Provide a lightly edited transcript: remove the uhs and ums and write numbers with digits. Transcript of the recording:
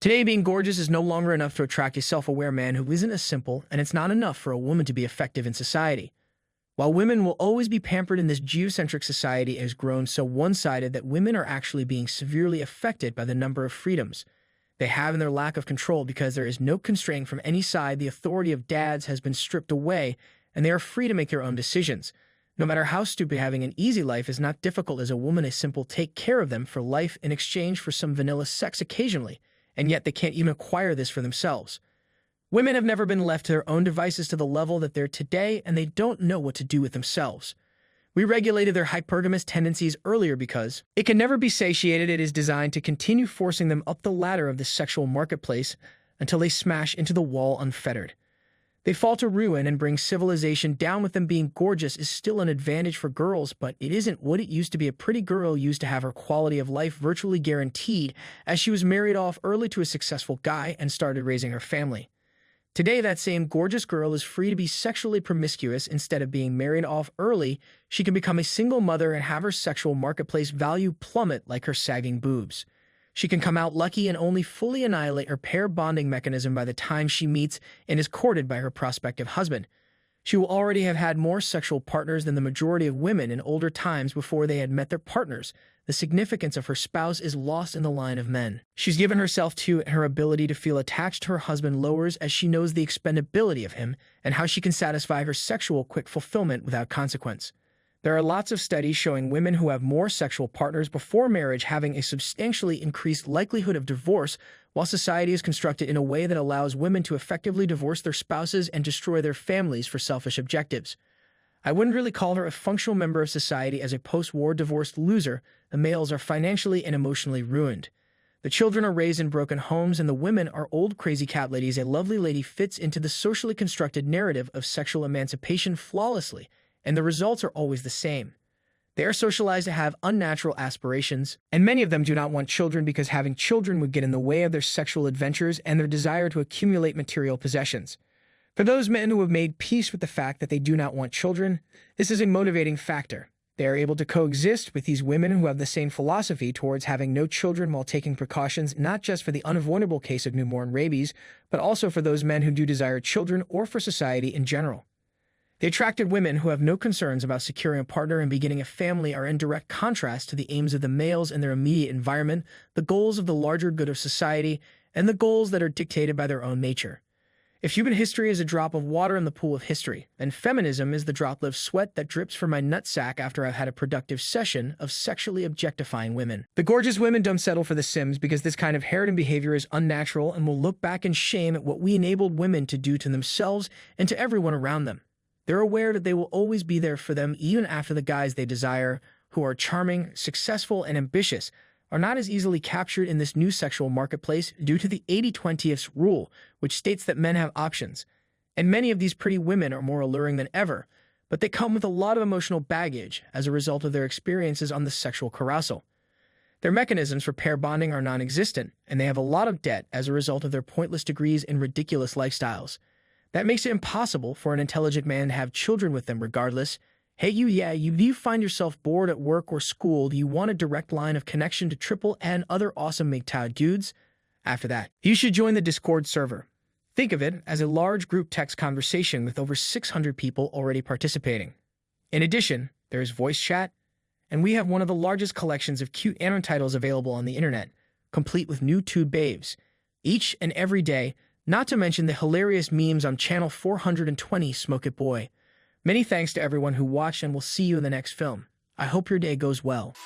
Today, being gorgeous is no longer enough to attract a self-aware man who isn't as simple, and it's not enough for a woman to be effective in society. While women will always be pampered in this geocentric society, it has grown so one-sided that women are actually being severely affected by the number of freedoms they have and their lack of control because there is no constraint from any side. The authority of dads has been stripped away, and they are free to make their own decisions. No matter how stupid, having an easy life is not difficult as a woman. A simple take care of them for life in exchange for some vanilla sex occasionally, and yet they can't even acquire this for themselves. Women have never been left to their own devices to the level that they're today, and they don't know what to do with themselves. We regulated their hypergamous tendencies earlier because it can never be satiated. It is designed to continue forcing them up the ladder of the sexual marketplace until they smash into the wall unfettered. They fall to ruin and bring civilization down with them. Being gorgeous is still an advantage for girls, but it isn't what it used to be. A pretty girl used to have her quality of life virtually guaranteed as she was married off early to a successful guy and started raising her family. Today, that same gorgeous girl is free to be sexually promiscuous. Instead of being married off early, she can become a single mother and have her sexual marketplace value plummet like her sagging boobs. She can come out lucky and only fully annihilate her pair bonding mechanism by the time she meets and is courted by her prospective husband. She will already have had more sexual partners than the majority of women in older times before they had met their partners. The significance of her spouse is lost in the line of men she's given herself to, and her ability to feel attached to her husband lowers as she knows the expendability of him and how she can satisfy her sexual quick fulfillment without consequence. There are lots of studies showing women who have more sexual partners before marriage having a substantially increased likelihood of divorce, while society is constructed in a way that allows women to effectively divorce their spouses and destroy their families for selfish objectives. I wouldn't really call her a functional member of society. As a post-war divorced loser, the males are financially and emotionally ruined. The children are raised in broken homes, and the women are old crazy cat ladies. A lovely lady fits into the socially constructed narrative of sexual emancipation flawlessly, and the results are always the same. They are socialized to have unnatural aspirations, and many of them do not want children because having children would get in the way of their sexual adventures and their desire to accumulate material possessions. For those men who have made peace with the fact that they do not want children, this is a motivating factor. They are able to coexist with these women who have the same philosophy towards having no children while taking precautions not just for the unavoidable case of newborn rabies, but also for those men who do desire children or for society in general. The attracted women who have no concerns about securing a partner and beginning a family are in direct contrast to the aims of the males in their immediate environment, the goals of the larger good of society, and the goals that are dictated by their own nature. If human history is a drop of water in the pool of history, then feminism is the droplet of sweat that drips from my nutsack after I've had a productive session of sexually objectifying women. The gorgeous women don't settle for the Sims because this kind of harridan behavior is unnatural and will look back in shame at what we enabled women to do to themselves and to everyone around them. They're aware that they will always be there for them even after the guys they desire, who are charming, successful, and ambitious, are not as easily captured in this new sexual marketplace due to the 80-20 rule, which states that men have options. And many of these pretty women are more alluring than ever, but they come with a lot of emotional baggage as a result of their experiences on the sexual carousel. Their mechanisms for pair bonding are non-existent, and they have a lot of debt as a result of their pointless degrees and ridiculous lifestyles. That makes it impossible for an intelligent man to have children with them regardless. Hey do you find yourself bored at work or school? Do you want a direct line of connection to Triple and other awesome MGTOW dudes? After that, you should join the Discord server. Think of it as a large group text conversation with over 600 people already participating. In addition, there is voice chat, and we have one of the largest collections of cute anime titles available on the internet, complete with new tube babes, each and every day, not to mention the hilarious memes on channel 420 Smoke It Boy. Many thanks to everyone who watched, and we'll see you in the next film. I hope your day goes well.